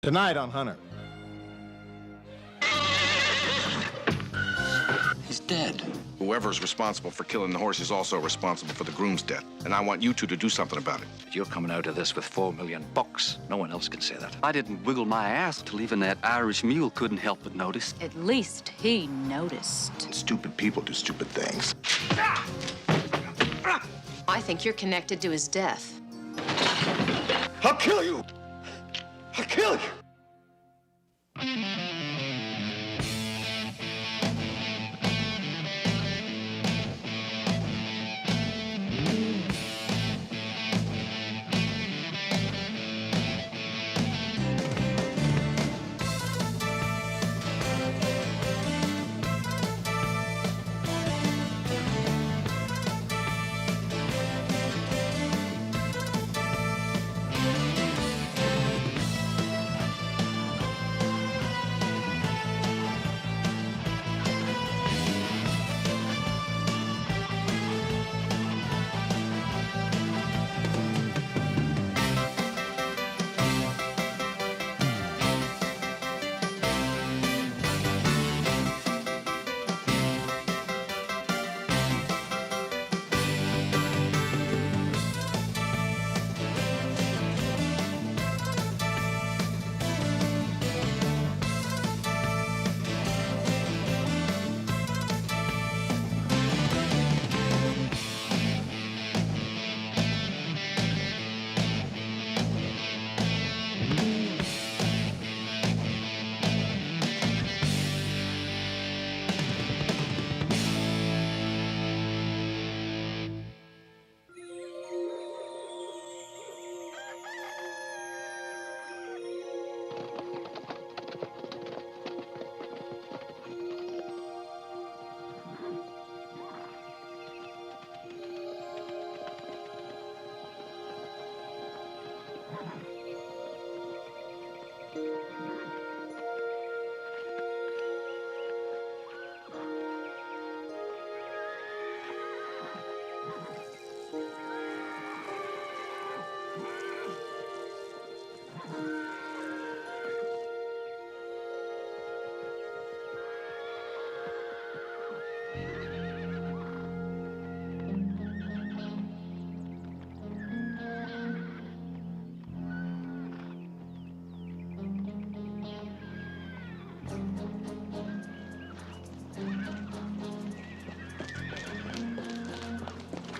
Denied on Hunter. He's dead. Whoever's responsible for killing the horse is also responsible for the groom's death. And I want you two to do something about it. You're coming out of this with $4 million. No one else can say that. I didn't wiggle my ass till even that Irish mule couldn't help but notice. At least he noticed. Stupid people do stupid things. I think you're connected to his death. I'll kill you! I'll kill you!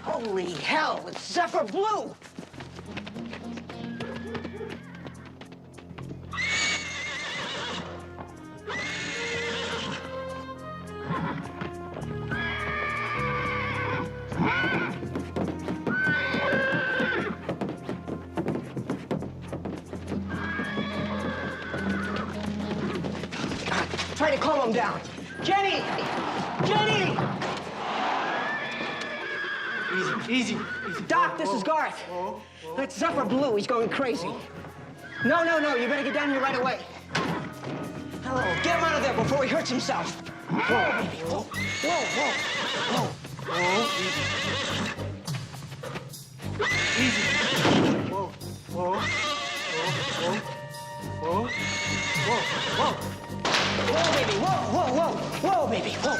Holy hell, it's Zephyr Blue! God, try to calm him down. Jenny! Jenny! Easy. Doc, this is Garth. That's Zephyr Blue. He's going crazy. No. You better get down here right away. Hello. Get him out of there before he hurts himself. Whoa, baby. Whoa. Easy. Whoa, baby. Whoa, baby. Whoa.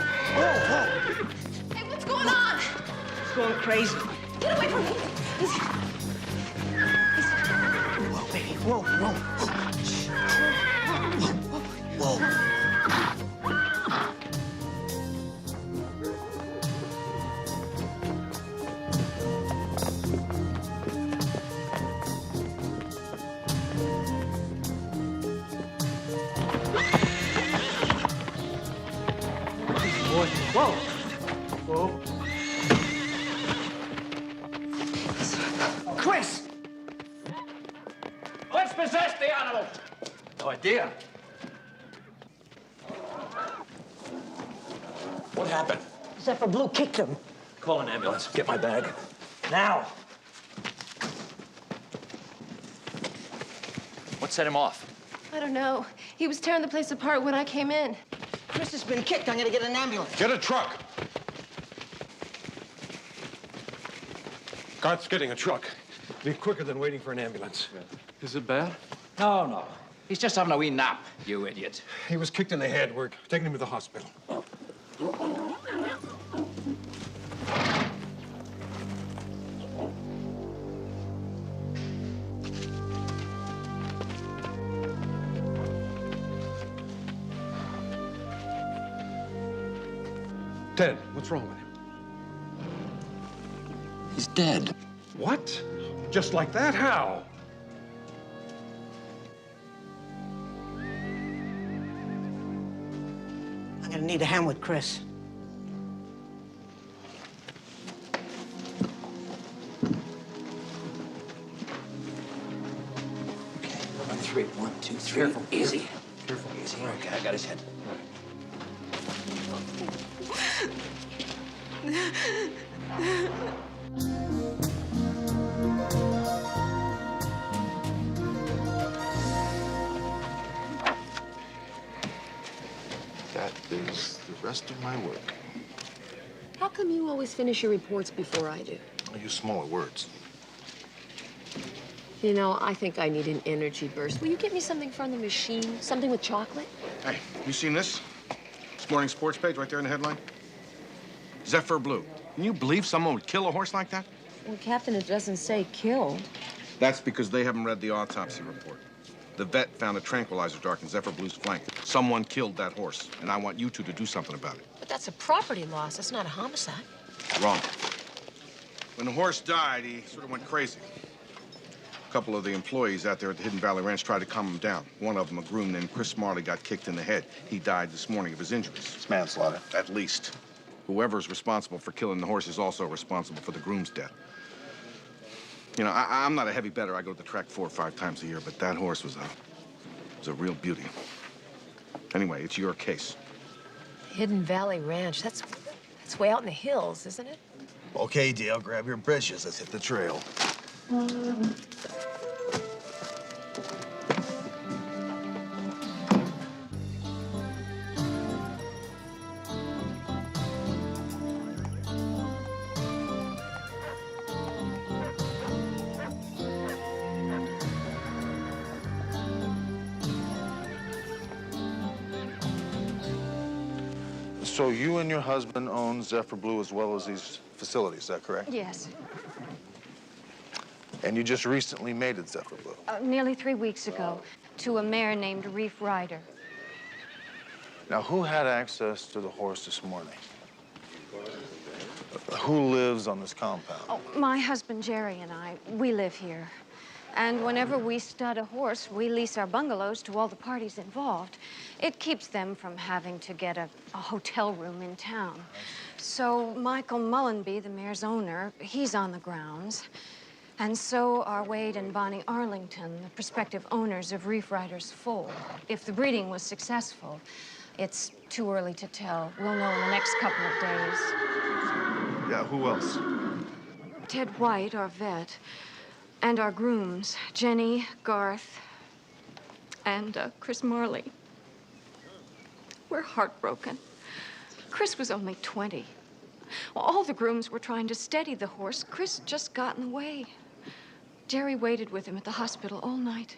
Hey, what's going on? He's going crazy. Get away from me. Whoa, baby. Whoa. Whoa. Chris! Let's possess the animal. No idea. What happened? Zephyr Blue kicked him. Call an ambulance. Get my bag. Now. What set him off? I don't know. He was tearing the place apart when I came in. Chris has been kicked. I'm gonna get an ambulance. Get a truck. Garth's getting a truck. Be quicker than waiting for an ambulance. Is it bad? No. He's just having a wee nap, you idiot. He was kicked in the head. We're taking him to the hospital. Ted, what's wrong with him? He's dead. What? Just like that? How? I'm gonna need a hand with Chris. On three. 1, 2, 3. Careful. Easy. Careful. Easy. Okay, I got his head. That is the rest of my work. How come you always finish your reports before I do? I use smaller words. You know, I think I need an energy burst. Will you get me something from the machine? Something with chocolate? Hey, you seen this? This morning's sports page right there in the headline? Zephyr Blue. Can you believe someone would kill a horse like that? Well, Captain, it doesn't say kill. That's because they haven't read the autopsy report. The vet found a tranquilizer dart in Zephyr Blue's flank. Someone killed that horse, and I want you two to do something about it. But that's a property loss. That's not a homicide. Wrong. When the horse died, he sort of went crazy. A couple of the employees out there at the Hidden Valley Ranch tried to calm him down. One of them, a groom named Chris Marley, got kicked in the head. He died this morning of his injuries. It's manslaughter. At least. Whoever's responsible for killing the horse is also responsible for the groom's death. You know, I'm not a heavy bettor. I go to the track 4 or 5 times a year, but that horse was a real beauty. Anyway, it's your case. Hidden Valley Ranch. That's way out in the hills, isn't it? Okay, Dale, grab your britches. Let's hit the trail. So you and your husband own Zephyr Blue as well as these facilities, is that correct? Yes. And you just recently mated Zephyr Blue. Nearly 3 weeks ago, to a mare named Reef Rider. Now, who had access to the horse this morning? Who lives on this compound? Oh, my husband Jerry and I, we live here. And whenever we stud a horse, we lease our bungalows to all the parties involved. It keeps them from having to get a hotel room in town. So Michael Mullenby, the mare's owner, he's on the grounds. And so are Wade and Bonnie Arlington, the prospective owners of Reef Rider's foal. If the breeding was successful, it's too early to tell. We'll know in the next couple of days. Yeah, who else? Ted White, our vet, and our grooms, Jenny, Garth, and Chris Marley. We're heartbroken. Chris was only 20. All the grooms were trying to steady the horse. Chris just got in the way. Jerry waited with him at the hospital all night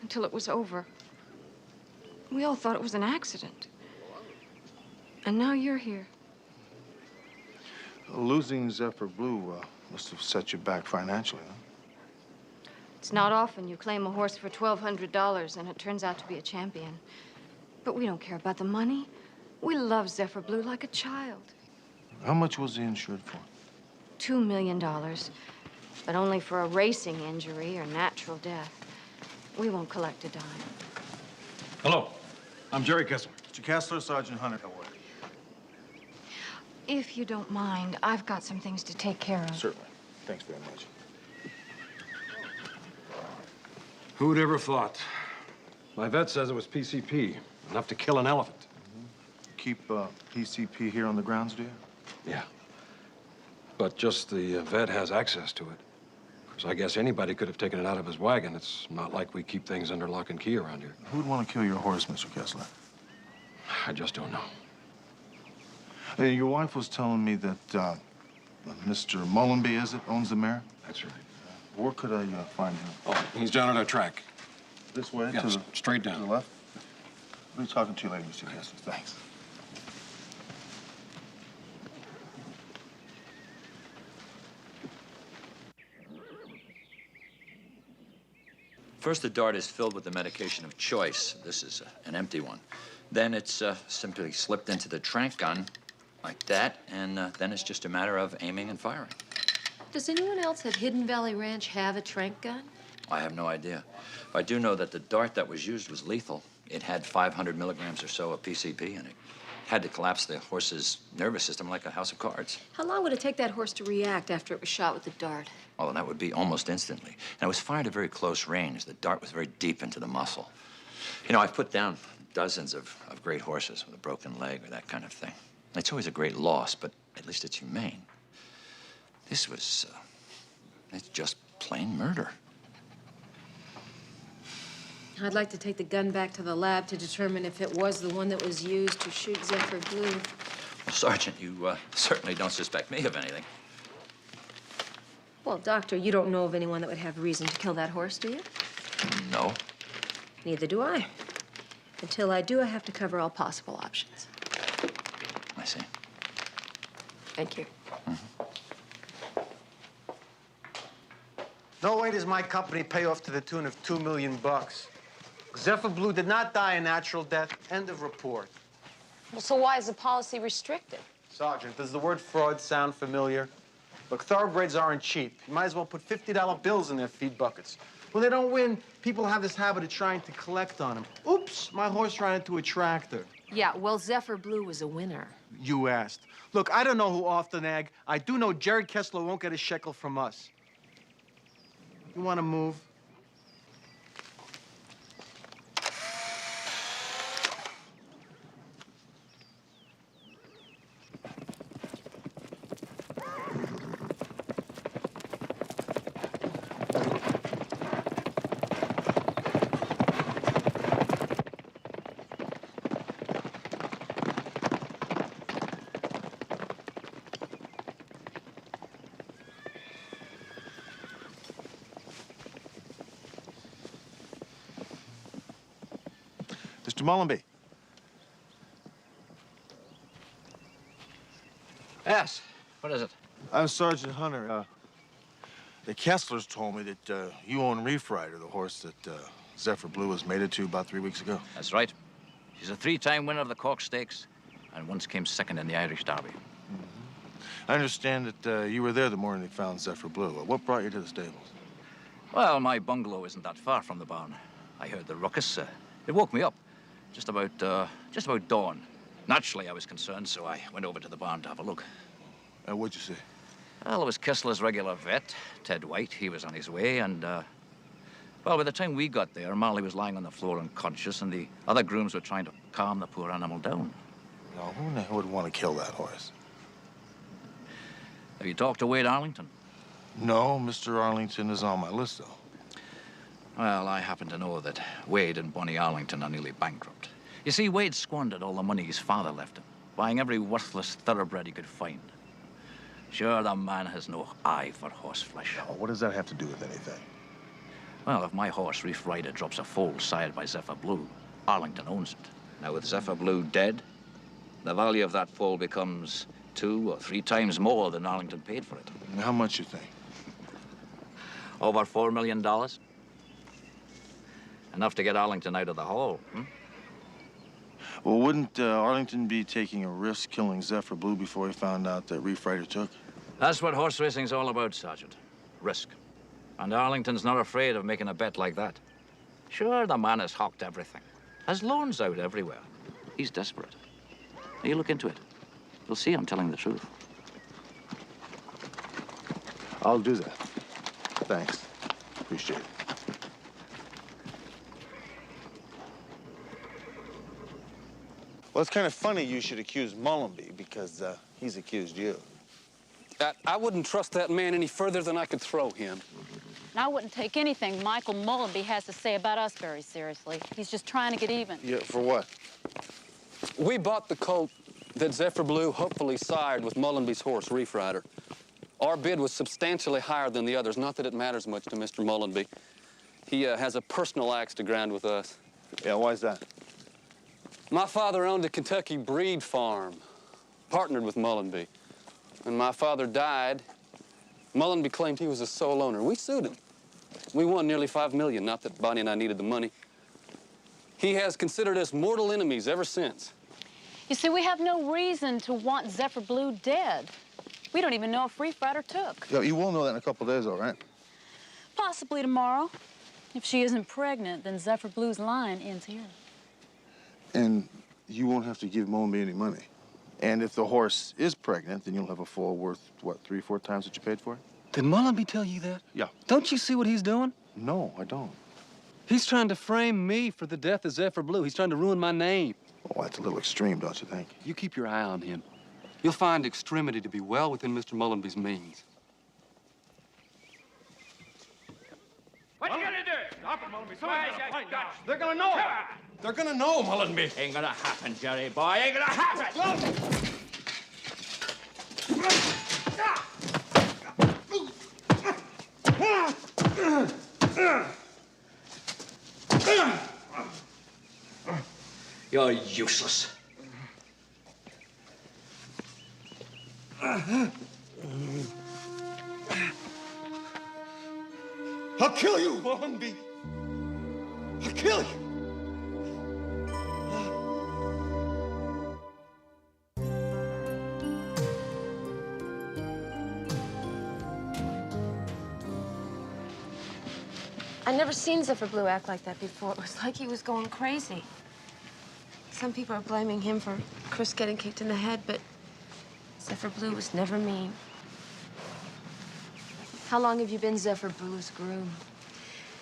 until it was over. We all thought it was an accident. And now you're here. Losing Zephyr Blue must have set you back financially, huh? It's not often you claim a horse for $1,200 and it turns out to be a champion. But we don't care about the money. We love Zephyr Blue like a child. How much was he insured for? $2 million, but only for a racing injury or natural death. We won't collect a dime. Hello, I'm Jerry Kessler. Mr. Kessler, Sergeant Hunter. If you don't mind, I've got some things to take care of. Certainly. Thanks very much. Who'd ever thought? My vet says it was PCP, enough to kill an elephant. Keep PCP here on the grounds, do you? Yeah. But just the vet has access to it. Because I guess anybody could have taken it out of his wagon. It's not like we keep things under lock and key around here. Who'd want to kill your horse, Mr. Kessler? I just don't know. Hey, your wife was telling me that Mr. Mullenby, is it, owns the mare? That's right. Where could I find him? Oh, he's down at our track. This way? Yeah, to the, straight to down. the left? What are you talking to later, Mr. Kessler? Thanks. First, the dart is filled with the medication of choice. This is an empty one. Then it's simply slipped into the trank gun like that, and then it's just a matter of aiming and firing. Does anyone else at Hidden Valley Ranch have a trank gun? I have no idea. I do know that the dart that was used was lethal. It had 500 milligrams or so of PCP in it. Had to collapse the horse's nervous system like a house of cards. How long would it take that horse to react after it was shot with the dart? Although that would be almost instantly. And it was fired at very close range. The dart was very deep into the muscle. You know, I've put down dozens of great horses with a broken leg or that kind of thing. It's always a great loss, but at least it's humane. This was, it's just plain murder. I'd like to take the gun back to the lab to determine if it was the one that was used to shoot Zephyr Blue. Well, Sergeant, you certainly don't suspect me of anything. Well, Doctor, you don't know of anyone that would have reason to kill that horse, do you? No. Neither do I. Until I do, I have to cover all possible options. I see. Thank you. No way does my company pay off to the tune of $2 million. Zephyr Blue did not die a natural death. End of report. Well, so why is the policy restricted? Sergeant, does the word fraud sound familiar? Look, thoroughbreds aren't cheap. You might as well put $50 bills in their feed buckets. When they don't win, people have this habit of trying to collect on them. Oops, my horse ran into a tractor. Yeah, well, Zephyr Blue was a winner. You asked. Look, I don't know who off the nag. I do know Jared Kessler won't get a shekel from us. You want to move? Mr. Mullenby. Yes. What is it? I'm Sergeant Hunter. The Kesslers told me that you own Reef Rider, the horse that Zephyr Blue was mated to about 3 weeks ago. That's right. She's a 3-time winner of the Cork Stakes and once came second in the Irish Derby. I understand that you were there the morning they found Zephyr Blue. What brought you to the stables? Well, my bungalow isn't that far from the barn. I heard the ruckus. It woke me up just about dawn. Naturally, I was concerned, so I went over to the barn to have a look. What'd you see? Well, it was Kessler's regular vet, Ted White. He was on his way, and, well, by the time we got there, Marley was lying on the floor unconscious, and the other grooms were trying to calm the poor animal down. Now, who in the hell would want to kill that horse? Have you talked to Wade Arlington? No, Mr. Arlington is on my list, though. Well, I happen to know that Wade and Bonnie Arlington are nearly bankrupt. You see, Wade squandered all the money his father left him, buying every worthless thoroughbred he could find. Sure, the man has no eye for horseflesh. Oh, what does that have to do with anything? Well, if my horse, Reef Rider, drops a foal sired by Zephyr Blue, Arlington owns it. Now, with Zephyr Blue dead, the value of that foal becomes 2 or 3 times more than Arlington paid for it. How much you think? Over $4 million. Enough to get Arlington out of the hole, hmm? Well, wouldn't Arlington be taking a risk killing Zephyr Blue before he found out that Reef Rider took? That's what horse racing's all about, Sergeant. Risk. And Arlington's not afraid of making a bet like that. Sure, the man has hawked everything. Has loans out everywhere. He's desperate. Now, you look into it. You'll see I'm telling the truth. I'll do that. Thanks. Appreciate it. Well, it's kind of funny you should accuse Mullenby because he's accused you. I wouldn't trust that man any further than I could throw him. And I wouldn't take anything Michael Mullenby has to say about us very seriously. He's just trying to get even. Yeah, for what? We bought the colt that Zephyr Blue hopefully sired with Mullenby's horse, Reef Rider. Our bid was substantially higher than the others, not that it matters much to Mr. Mullenby. He has a personal axe to grind with us. Yeah, why's that? My father owned a Kentucky breed farm, partnered with Mullenby. When my father died, Mullenby claimed he was a sole owner. We sued him. We won nearly $5 million, not that Bonnie and I needed the money. He has considered us mortal enemies ever since. You see, we have no reason to want Zephyr Blue dead. We don't even know if Reef Rider took. Yeah, you will know that in a couple days, all right? Possibly tomorrow. If she isn't pregnant, then Zephyr Blue's line ends here. And you won't have to give Mullenby any money. And if the horse is pregnant, then you'll have a foal worth, what, 3 or 4 times what you paid for it? Did Mullenby tell you that? Yeah. Don't you see what he's doing? No, I don't. He's trying to frame me for the death of Zephyr Blue. He's trying to ruin my name. Oh, that's a little extreme, don't you think? You keep your eye on him. You'll find extremity to be well within Mr. Mullenby's means. What you gonna do? Stop it, Mullenby. They're gonna know it. They're gonna know, Mullenby. Ain't gonna happen, Jerry boy. Ain't gonna happen. You're useless. I'll kill you, Mullenby. I'll kill you. I never seen Zephyr Blue act like that before. It was like he was going crazy. Some people are blaming him for Chris getting kicked in the head, but Zephyr Blue was never mean. How long have you been Zephyr Blue's groom?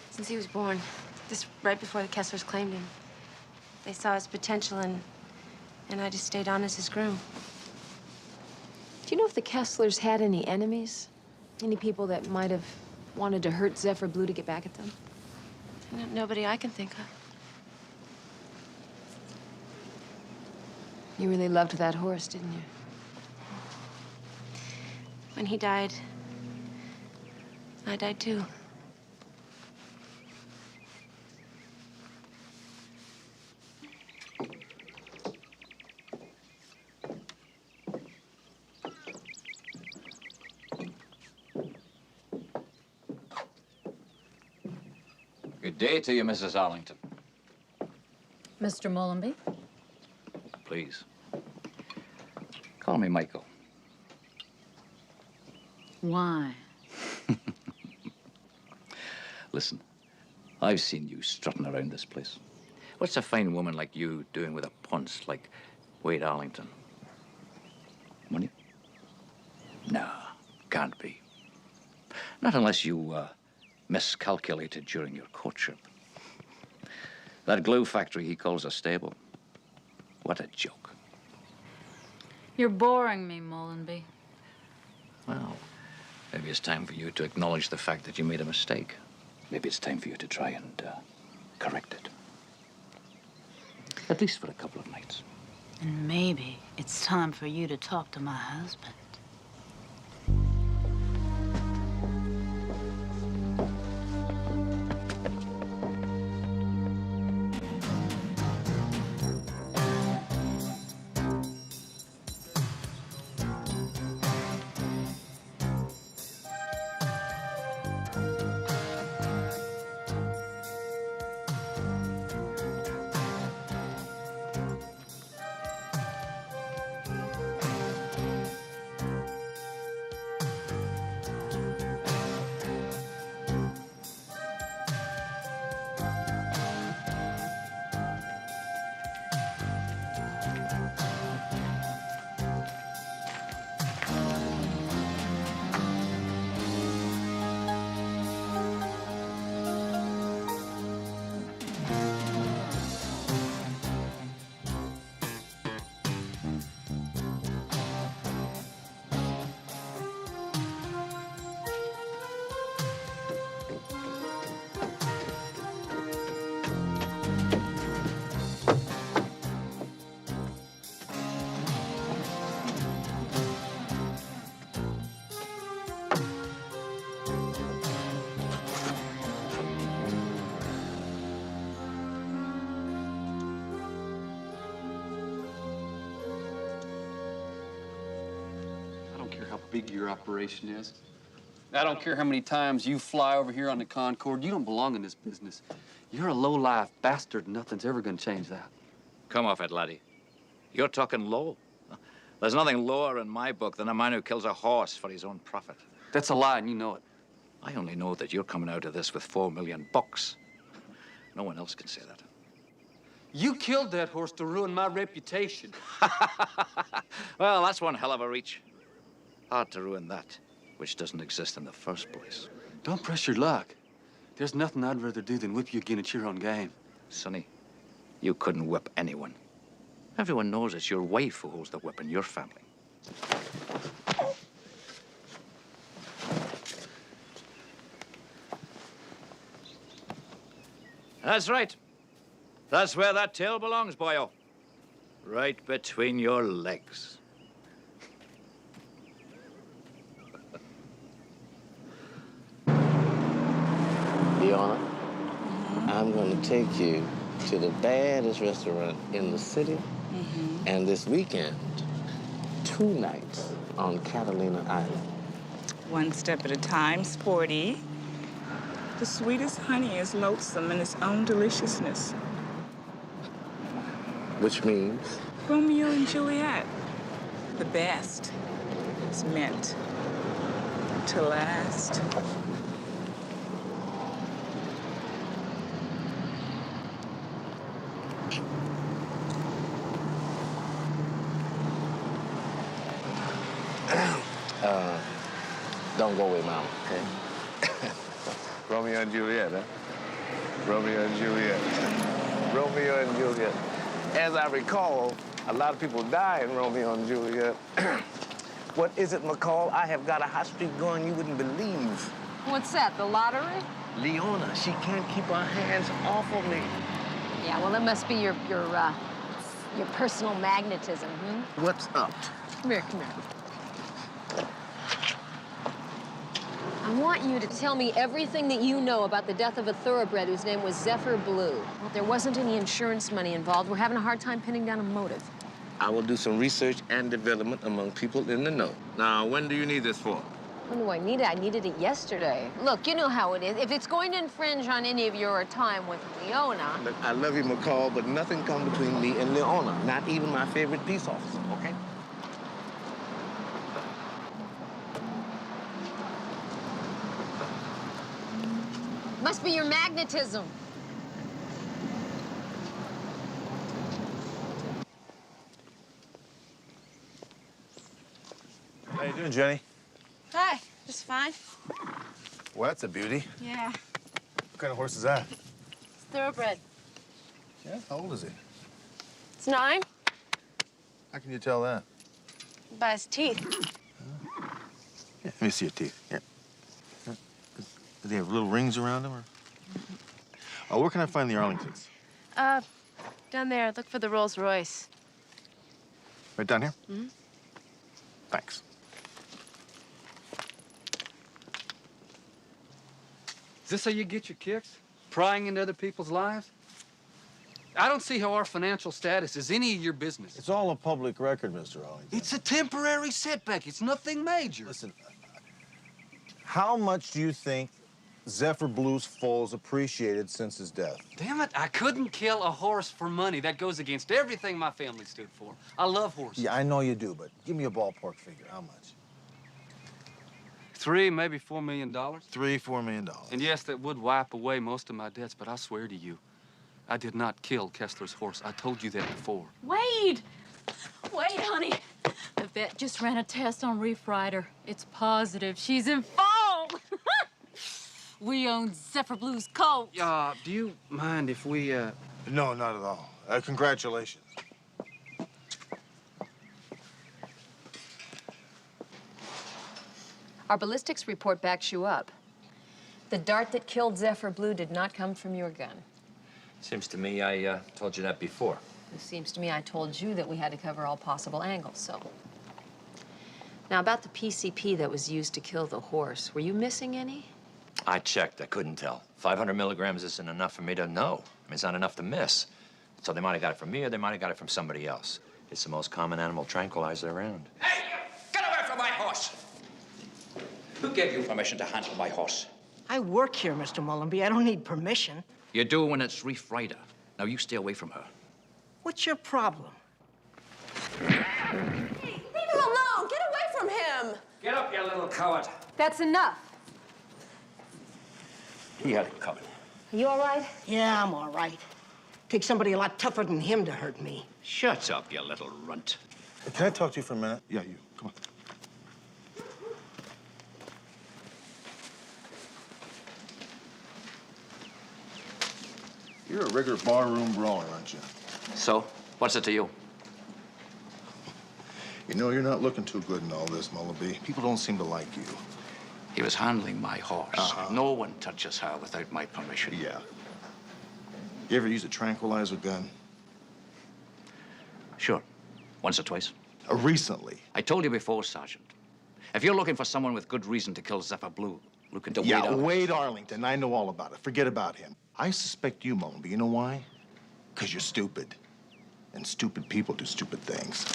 Since he was born. Just right before the Kesslers claimed him. They saw his potential, and I just stayed on as his groom. Do you know if the Kesslers had any enemies? Any people that might have wanted to hurt Zephyr Blue to get back at them? Nobody I can think of. You really loved that horse, didn't you? When he died, I died too. Good day to you, Mrs. Arlington. Mr. Mullenby? Please. Call me Michael. Why? Listen, I've seen you strutting around this place. What's a fine woman like you doing with a punch like Wade Arlington? Money? No, can't be. Not unless you miscalculated during your courtship. That glue factory he calls a stable. What a joke. You're boring me, Mullenby. Well, maybe it's time for you to acknowledge the fact that you made a mistake. Maybe it's time for you to try and correct it. At least for a couple of nights. And maybe it's time for you to talk to my husband. big your operation is. I don't care how many times you fly over here on the Concorde. You don't belong in this business. You're a low-life bastard, and nothing's ever gonna change that. Come off it, laddie. You're talking low. There's nothing lower in my book than a man who kills a horse for his own profit. That's a lie, and you know it. I only know that you're coming out of this with $4 million. No one else can say that. You killed that horse to ruin my reputation. Well, that's one hell of a reach. Hard to ruin that, which doesn't exist in the first place. Don't press your luck. There's nothing I'd rather do than whip you again at your own game. Sonny, you couldn't whip anyone. Everyone knows it's your wife who holds the whip in your family. That's right. That's where that tail belongs, boyo. Right between your legs. Fiona, I'm going to take you to the baddest restaurant in the city, and this weekend, 2 nights on Catalina Island. One step at a time, Sporty. The sweetest honey is loathsome in its own deliciousness. Which means? Romeo and Juliet. The best is meant to last. Don't go away, Mama, okay? Romeo and Juliet, huh? Romeo and Juliet. Romeo and Juliet. As I recall, a lot of people die in Romeo and Juliet. What is it, McCall? I have got a hot streak going you wouldn't believe. What's that, the lottery? Leona, she can't keep her hands off of me. Yeah, well, it must be your personal magnetism, What's up? Come here, come here. I want you to tell me everything that you know about the death of a thoroughbred whose name was Zephyr Blue. There wasn't any insurance money involved. We're having a hard time pinning down a motive. I will do some research and development among people in the know. Now, when do you need this for? When do I need it? I needed it yesterday. Look, you know how it is. If it's going to infringe on any of your time with Leona... Look, I love you, McCall, but nothing comes between me and Leona. Not even my favorite peace officer, okay? Must be your magnetism. How you doing, Jenny? Hi, just fine. Well, that's a beauty. Yeah. What kind of horse is that? It's thoroughbred. Yeah? How old is he? It's 9. How can you tell that? By his teeth. Yeah, let me see your teeth. Yeah. Do they have little rings around them, or? Where can I find the Arlingtons? Down there, look for the Rolls Royce. Right down here? Thanks. Is this how you get your kicks? Prying into other people's lives? I don't see how our financial status is any of your business. It's all a public record, Mr. Arlington. It's a temporary setback. It's nothing major. Listen, how much do you think Zephyr Blue's foal's appreciated since his death? Damn it, I couldn't kill a horse for money. That goes against everything my family stood for. I love horses. Yeah, I know you do, but give me a ballpark figure. How much? 3, maybe $4 million. $3-4 million. And yes, that would wipe away most of my debts, but I swear to you, I did not kill Kessler's horse. I told you that before. Wade! Wait, honey. The vet just ran a test on Reef Rider. It's positive. She's in fall. We own Zephyr Blue's colt. Do you mind if we, No, not at all. Congratulations. Our ballistics report backs you up. The dart that killed Zephyr Blue did not come from your gun. Seems to me I told you that before. It seems to me I told you that we had to cover all possible angles, so. Now, about the PCP that was used to kill the horse, were you missing any? I checked. I couldn't tell. 500 milligrams isn't enough for me to know. I mean, it's not enough to miss. So they might have got it from me or they might have got it from somebody else. It's the most common animal tranquilizer around. Hey, get away from my horse! Who gave you permission to handle my horse? I work here, Mr. Mullenby. I don't need permission. You do when it's Reef Rider. Now, you stay away from her. What's your problem? Leave him alone! Get away from him! Get up, you little coward. That's enough. He had it covered. Are you all right? Yeah, I'm all right. Takes somebody a lot tougher than him to hurt me. Shut up, you little runt. Hey, can I talk to you for a minute? Yeah, you. Come on. You're a regular barroom brawler, aren't you? So, what's it to you? You know, you're not looking too good in all this, Mullenby. People don't seem to like you. He was handling my horse. No one touches her without my permission. Yeah. You ever use a tranquilizer gun? Sure. Once or twice. Recently. I told you before, Sergeant. If you're looking for someone with good reason to kill Zephyr Blue, look into Wade Arlington. Wade Arlington. I know all about it. Forget about him. I suspect you, Mullenby. You know why? Because you're stupid. And stupid people do stupid things.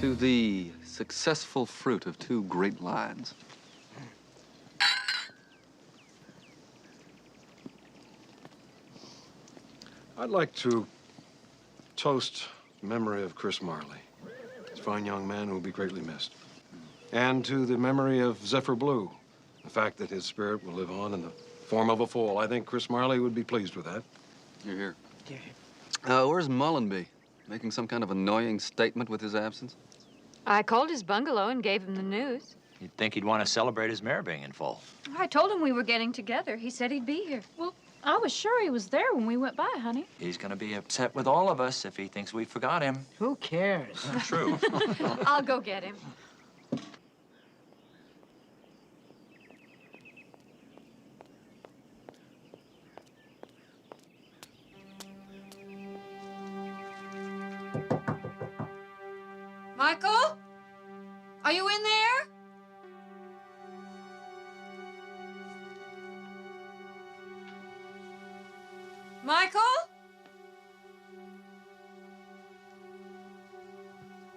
To the successful fruit of two great lines. I'd like to toast the memory of Chris Marley. He's a fine young man who will be greatly missed. And to the memory of Zephyr Blue, the fact that his spirit will live on in the form of a foal. I think Chris Marley would be pleased with that. You're here. Yeah. Where's Mullenby? Making some kind of annoying statement with his absence? I called his bungalow and gave him the news. You'd think he'd want to celebrate his mare being in full. I told him we were getting together. He said he'd be here. Well, I was sure he was there when we went by, honey. He's going to be upset with all of us if he thinks we forgot him. Who cares? True. I'll go get him. Michael? Are you in there? Michael?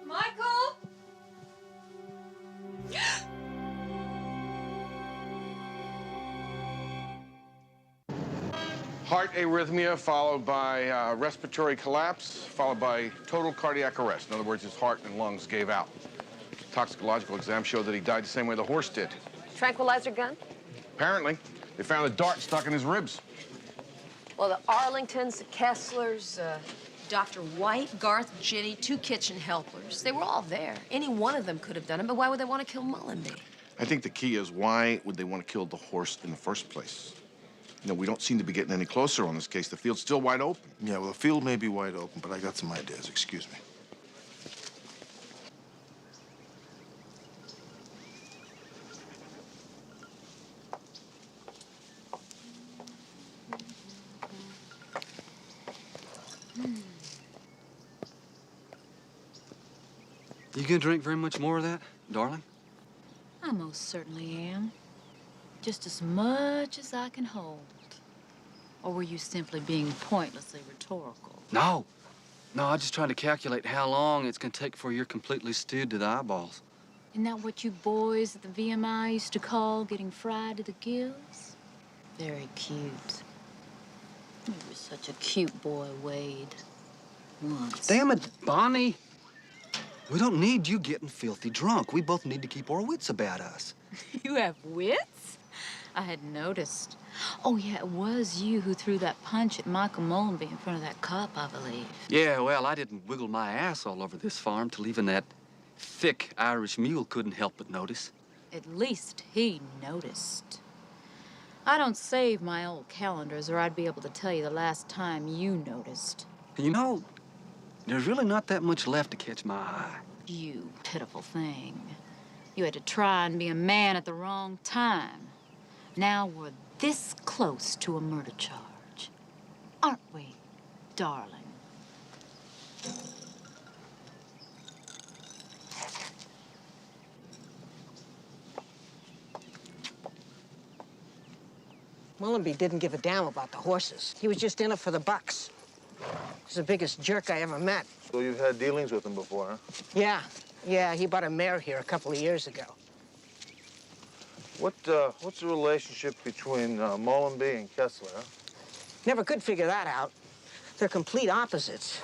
Michael? Heart arrhythmia followed by respiratory collapse, followed by total cardiac arrest. In other words, his heart and lungs gave out. Toxicological exam showed that he died the same way the horse did. Tranquilizer gun? Apparently, they found a dart stuck in his ribs. Well, the Arlingtons, the Kesslers, Dr. White, Garth, Ginny, 2 kitchen helpers. They were all there. Any one of them could have done it, but why would they want to kill Mullenby? I think the key is, why would they want to kill the horse in the first place? You know, we don't seem to be getting any closer on this case. The field's still wide open. Yeah, well, the field may be wide open, but I got some ideas. Excuse me. You gonna drink very much more of that, darling? I most certainly am. Just as much as I can hold. Or were you simply being pointlessly rhetorical? No. No, I'm just trying to calculate how long it's gonna take before you're completely stewed to the eyeballs. Isn't that what you boys at the VMI used to call getting fried to the gills? Very cute. You were such a cute boy, Wade. Once. Damn it, Bonnie. We don't need you getting filthy drunk. We both need to keep our wits about us. You have wits? I had noticed. Oh, yeah, it was you who threw that punch at Michael Mullenby in front of that cop, I believe. Yeah, well, I didn't wiggle my ass all over this farm till even that thick Irish mule couldn't help but notice. At least he noticed. I don't save my old calendars, or I'd be able to tell you the last time you noticed. You know, there's really not that much left to catch my eye. You pitiful thing. You had to try and be a man at the wrong time. Now we're this close to a murder charge. Aren't we, darling? Mullenby didn't give a damn about the horses. He was just in it for the bucks. He's the biggest jerk I ever met. So you've had dealings with him before, huh? Yeah, he bought a mare here a couple of years ago. What's the relationship between Mullenby and Kessler, huh? Never could figure that out. They're complete opposites.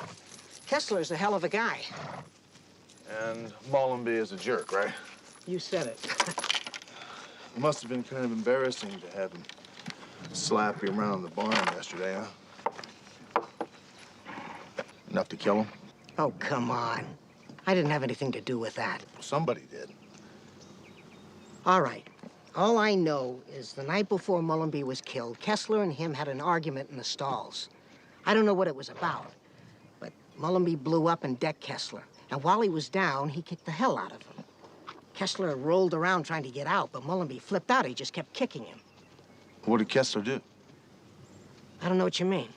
Kessler's a hell of a guy. And Mullenby is a jerk, right? You said it. It must have been kind of embarrassing to have him slap you around the barn yesterday, huh? Enough to kill him? Oh, come on. I didn't have anything to do with that. Somebody did. All right. All I know is the night before Mullenby was killed, Kessler and him had an argument in the stalls. I don't know what it was about, but Mullenby blew up and decked Kessler. And while he was down, he kicked the hell out of him. Kessler rolled around trying to get out, but Mullenby flipped out. He just kept kicking him. What did Kessler do? I don't know what you mean.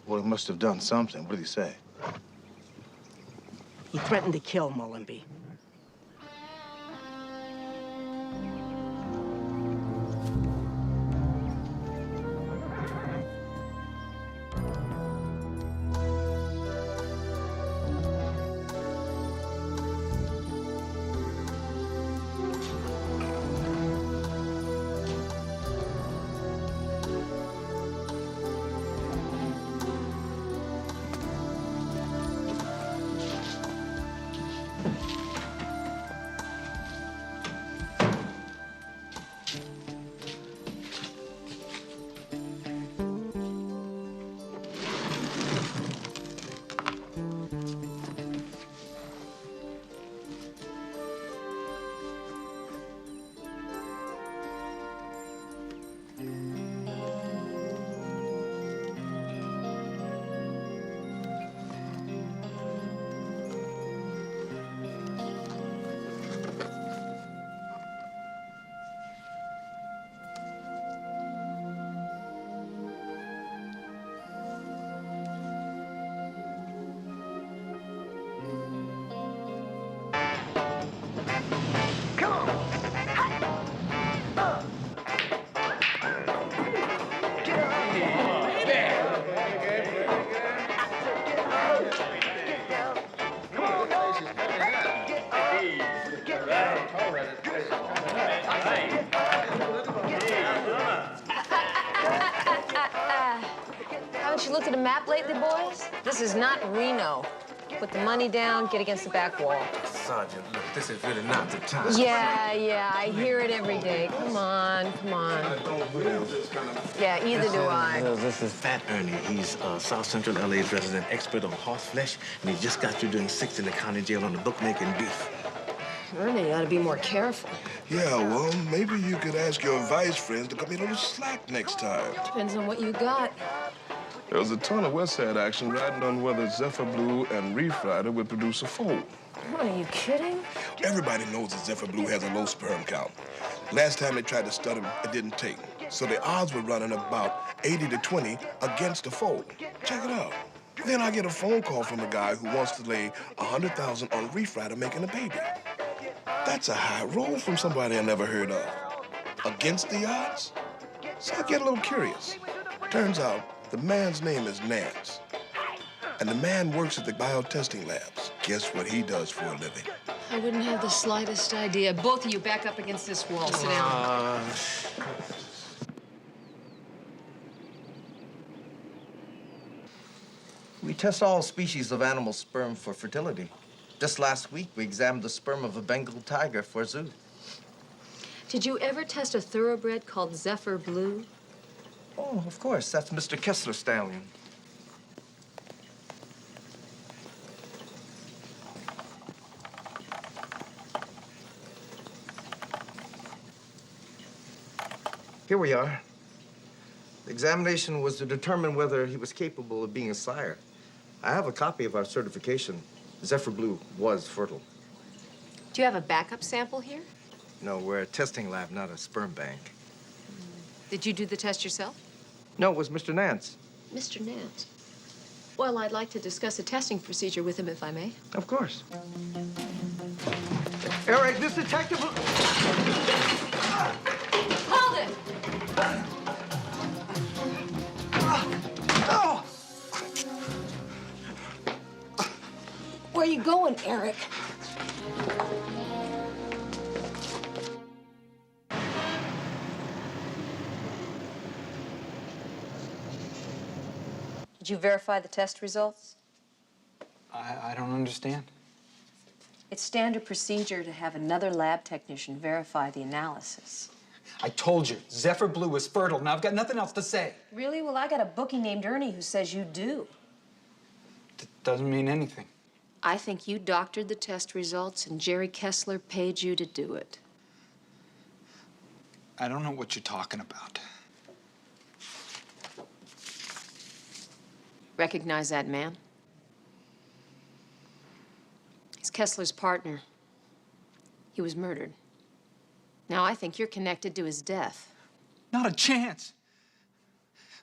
Well, he must have done something. What did he say? He threatened to kill Mullenby. Haven't you looked at a map lately, boys? This is not Reno. Put the money down, get against the back wall. Sergeant, look, this is really not the time. Yeah, I hear it every day. Come on, come on. Yeah, either do I. This is Fat Ernie. He's South Central LA's resident expert on horse flesh, and he just got through doing 6 in the county jail on the bookmaking beef. Ernie ought to be more careful. Yeah, well, maybe you could ask your vice friends to cut me a little slack next time. Depends on what you got. There was a ton of West Side action riding on whether Zephyr Blue and Reef Rider would produce a foal. What, are you kidding? Everybody knows that Zephyr Blue has a low sperm count. Last time they tried to stud him, it didn't take. So the odds were running about 80 to 20 against the foal. Check it out. Then I get a phone call from a guy who wants to lay $100,000 on Reef Rider making a baby. That's a high roll from somebody I never heard of. Against the odds? So I get a little curious. Turns out the man's name is Nance. And the man works at the biotesting labs. Guess what he does for a living? I wouldn't have the slightest idea. Both of you back up against this wall. Sit down. We test all species of animal sperm for fertility. Just last week, we examined the sperm of a Bengal tiger for a zoo. Did you ever test a thoroughbred called Zephyr Blue? Oh, of course. That's Mr. Kessler's stallion. Here we are. The examination was to determine whether he was capable of being a sire. I have a copy of our certification. Zephyr Blue was fertile. Do you have a backup sample here? No, we're a testing lab, not a sperm bank. Did you do the test yourself? No, it was Mr. Nance. Mr. Nance. Well, I'd like to discuss a testing procedure with him, if I may. Of course. Eric, this detective... Hold it! Where are you going, Eric? Did you verify the test results? I don't understand. It's standard procedure to have another lab technician verify the analysis. I told you, Zephyr Blue was fertile. Now I've got nothing else to say. Really? Well, I got a bookie named Ernie who says you do. Doesn't mean anything. I think you doctored the test results and Jerry Kessler paid you to do it. I don't know what you're talking about. Recognize that man? He's Kessler's partner. He was murdered. Now, I think you're connected to his death. Not a chance.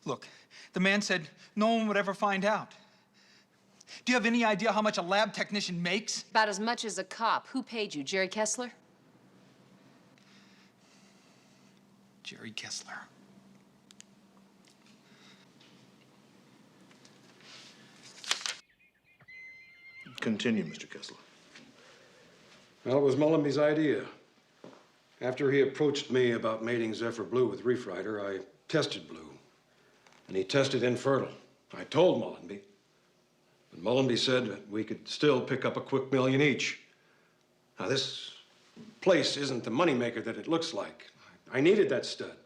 Look, the man said no one would ever find out. Do you have any idea how much a lab technician makes? About as much as a cop. Who paid you, Jerry Kessler? Jerry Kessler. Continue, Mr. Kessler. Well, it was Mullenby's idea. After he approached me about mating Zephyr Blue with Reef Rider, I tested Blue. And he tested infertile. I told Mullenby. But Mullenby said that we could still pick up a quick million each. Now, this place isn't the moneymaker that it looks like. I needed that stud.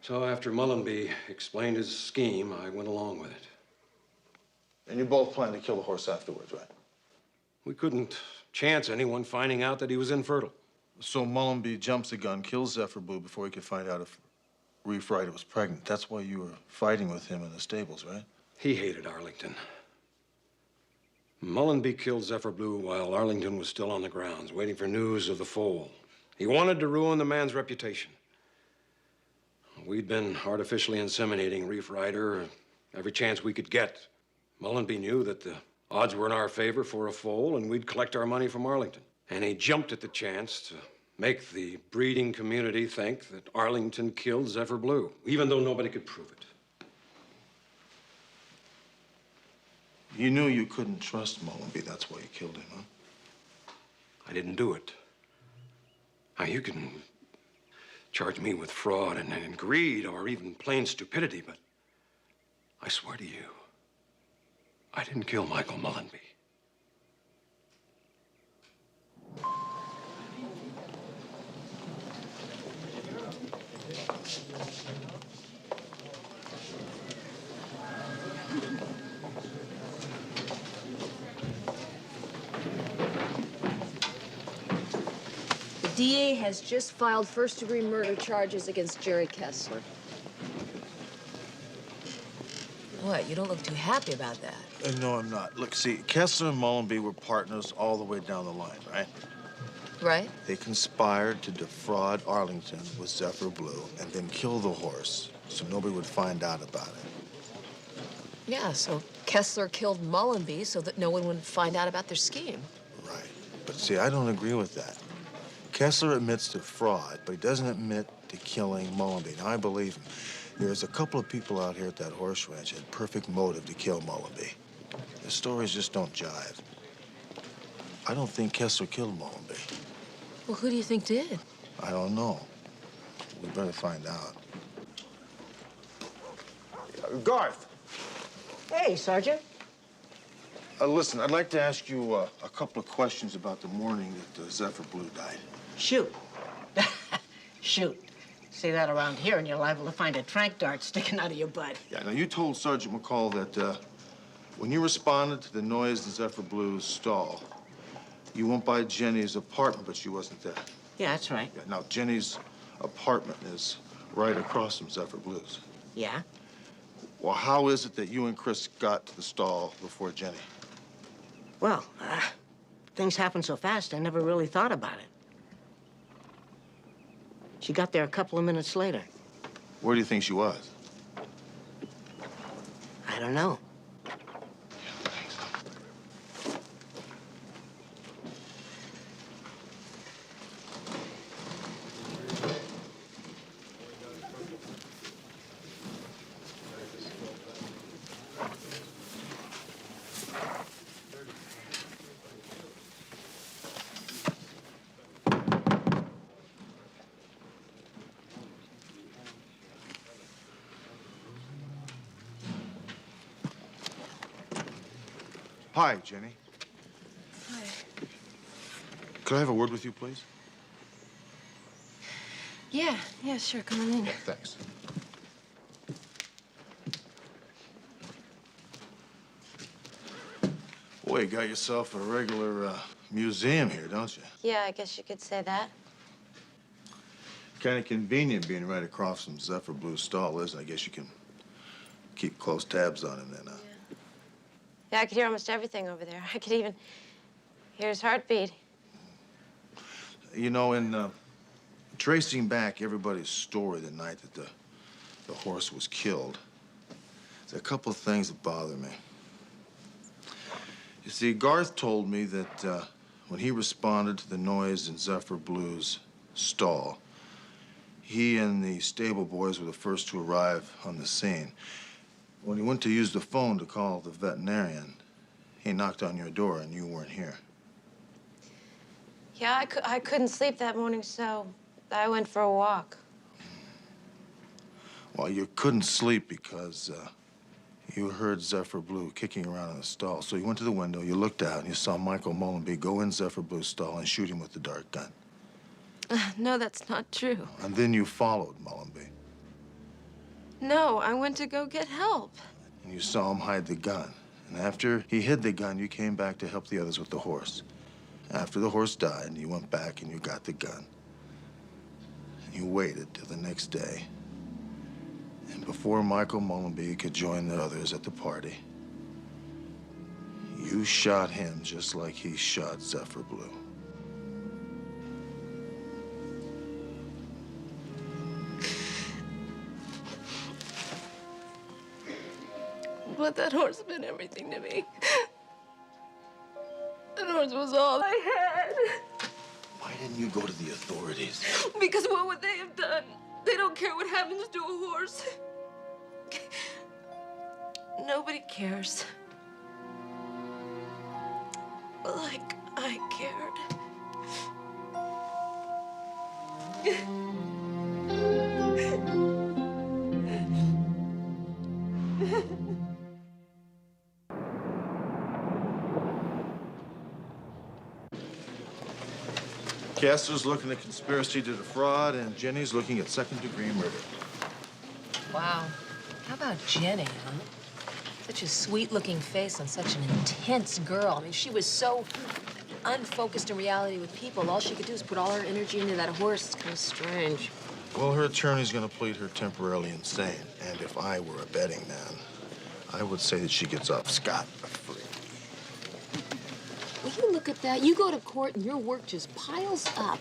So after Mullenby explained his scheme, I went along with it. And you both plan to kill the horse afterwards, right? We couldn't chance anyone finding out that he was infertile. So Mullenby jumps the gun, kills Zephyr Blue before he could find out if Reef Rider was pregnant. That's why you were fighting with him in the stables, right? He hated Arlington. Mullenby killed Zephyr Blue while Arlington was still on the grounds, waiting for news of the foal. He wanted to ruin the man's reputation. We'd been artificially inseminating Reef Rider every chance we could get. Mullenby knew that the odds were in our favor for a foal, and we'd collect our money from Arlington. And he jumped at the chance to make the breeding community think that Arlington killed Zephyr Blue, even though nobody could prove it. You knew you couldn't trust Mullenby. That's why you killed him, huh? I didn't do it. Now, you can charge me with fraud and greed or even plain stupidity, but I swear to you, I didn't kill Michael Mullenby. The DA has just filed first-degree murder charges against Jerry Kessler. What? You don't look too happy about that. No, I'm not. Look, see, Kessler and Mullenby were partners all the way down the line, right? Right? They conspired to defraud Arlington with Zephyr Blue and then kill the horse so nobody would find out about it. Yeah, so Kessler killed Mullenby so that no one would find out about their scheme. Right. But see, I don't agree with that. Kessler admits to fraud, but he doesn't admit to killing Mullenby. Now, I believe him. There's a couple of people out here at that horse ranch that had perfect motive to kill Mullenby. The stories just don't jive. I don't think Kessler killed Mullenby. Well, who do you think did? I don't know. We better find out. Garth. Hey, Sergeant. Listen, I'd like to ask you a couple of questions about the morning that Zephyr Blue died. Shoot. Shoot. Say that around here and you're liable to find a trank dart sticking out of your butt. Yeah, now you told Sergeant McCall that when you responded to the noise in Zephyr Blue's stall, you went by Jenny's apartment, but she wasn't there. Yeah, that's right. Yeah, now, Jenny's apartment is right across from Zephyr Blue's. Yeah? Well, how is it that you and Chris got to the stall before Jenny? Well, things happened so fast, I never really thought about it. She got there a couple of minutes later. Where do you think she was? I don't know. Hi, Jenny. Hi. Could I have a word with you, please? Yeah, sure. Come on in. Yeah, thanks. Boy, you got yourself a regular museum here, don't you? Yeah, I guess you could say that. Kind of convenient being right across from Zephyr Blue's stall, isn't it? I guess you can keep close tabs on him then, huh? Yeah, I could hear almost everything over there. I could even hear his heartbeat. You know, in tracing back everybody's story the night that the horse was killed, there's a couple of things that bother me. You see, Garth told me that when he responded to the noise in Zephyr Blue's stall, he and the stable boys were the first to arrive on the scene. When he went to use the phone to call the veterinarian, he knocked on your door and you weren't here. Yeah, I couldn't sleep that morning, so I went for a walk. Well, you couldn't sleep because you heard Zephyr Blue kicking around in the stall. So you went to the window, you looked out, and you saw Michael Mullenby go in Zephyr Blue's stall and shoot him with the dart gun. No, that's not true. And then you followed Mullenby, No, I went to go get help. and you saw him hide the gun. And after he hid the gun, you came back to help the others with the horse. After the horse died, you went back and you got the gun. And you waited till the next day. And before Michael Mullenby could join the others at the party, you shot him just like he shot Zephyr Blue. But that horse meant everything to me. That horse was all I had. Why didn't you go to the authorities? Because what would they have done? They don't care what happens to a horse. Nobody cares. Like I cared. Kessler's looking at conspiracy to defraud, and Jenny's looking at second-degree murder. Wow. How about Jenny, huh? Such a sweet-looking face on such an intense girl. I mean, she was so unfocused in reality with people. All she could do is put all her energy into that horse. It's kind of strange. Well, her attorney's gonna plead her temporarily insane, and if I were a betting man, I would say that she gets off scot-free. Will you look at that? You go to court and your work just piles up.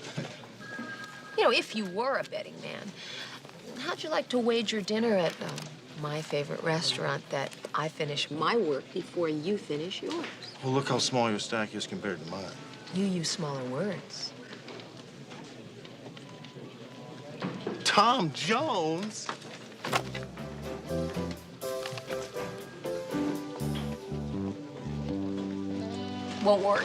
You know, if you were a betting man, how'd you like to wager dinner at my favorite restaurant that I finish my work before you finish yours? Well, look how small your stack is compared to mine. You use smaller words. Tom Jones? Won't work.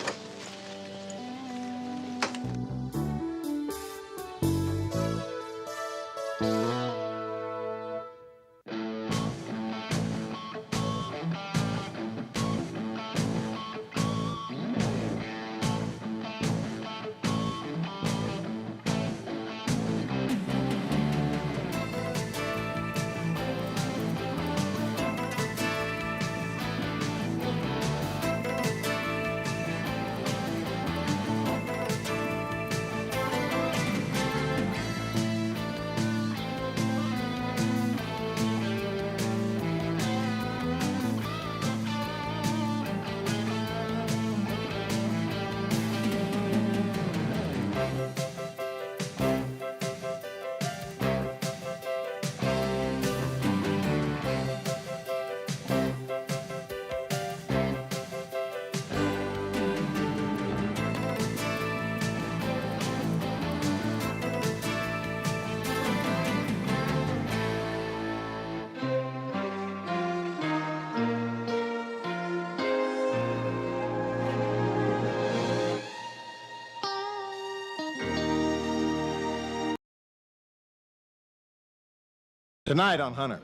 Tonight on Hunter.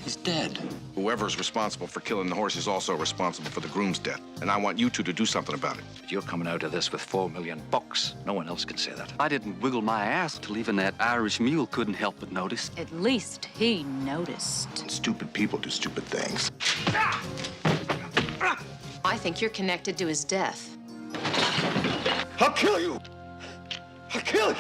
He's dead. Whoever's responsible for killing the horse is also responsible for the groom's death. And I want you two to do something about it. But you're coming out of this with $4 million. No one else can say that. I didn't wiggle my ass till even that Irish mule couldn't help but notice. At least he noticed. Stupid people do stupid things. I think you're connected to his death. I'll kill you! I'll kill you!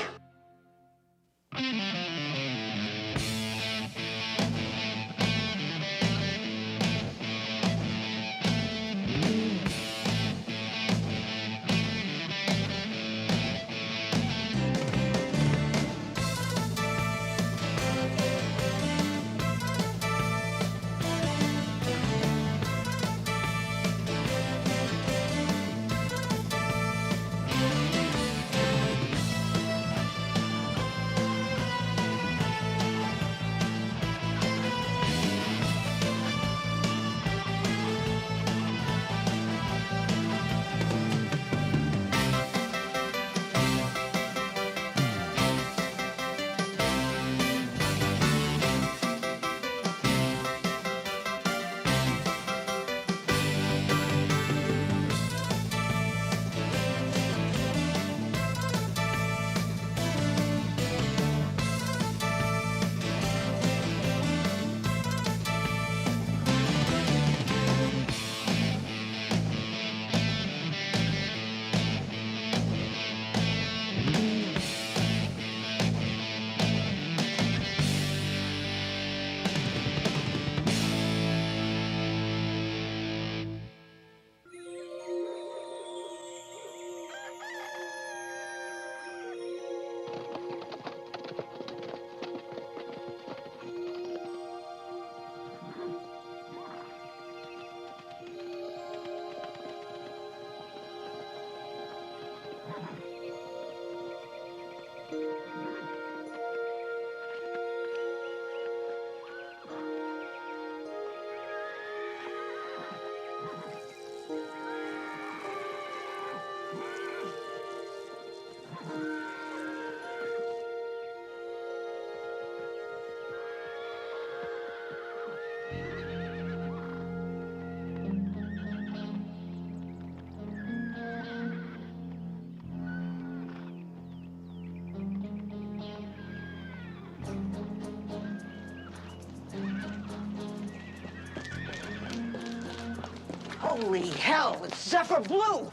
Holy hell, it's Zephyr Blue!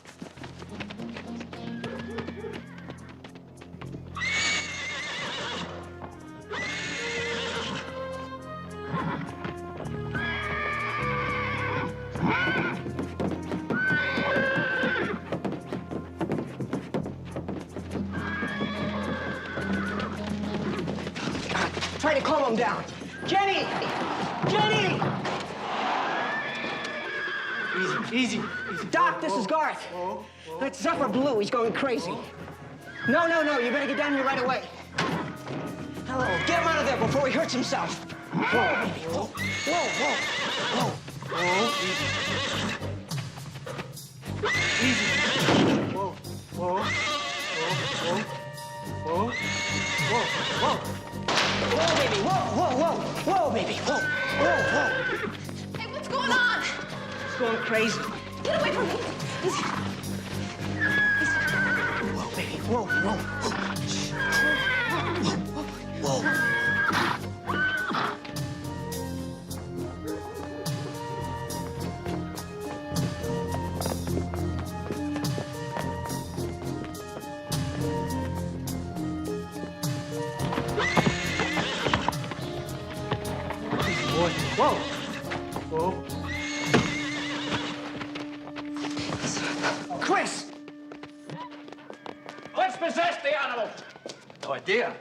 Try to calm him down. Jenny! Jenny! Easy. Doc, this is Garth. That's Zephyr Blue. He's going crazy. No. You better get down here right away. Hello. Get him out of there before he hurts himself. Whoa, baby. Whoa. Easy. Whoa, baby. Whoa, baby. Whoa. Hey, what's going on? He's going crazy. Get away from me. Whoa, baby. Whoa. Whoa. Chris! Let's possess the animal. No idea.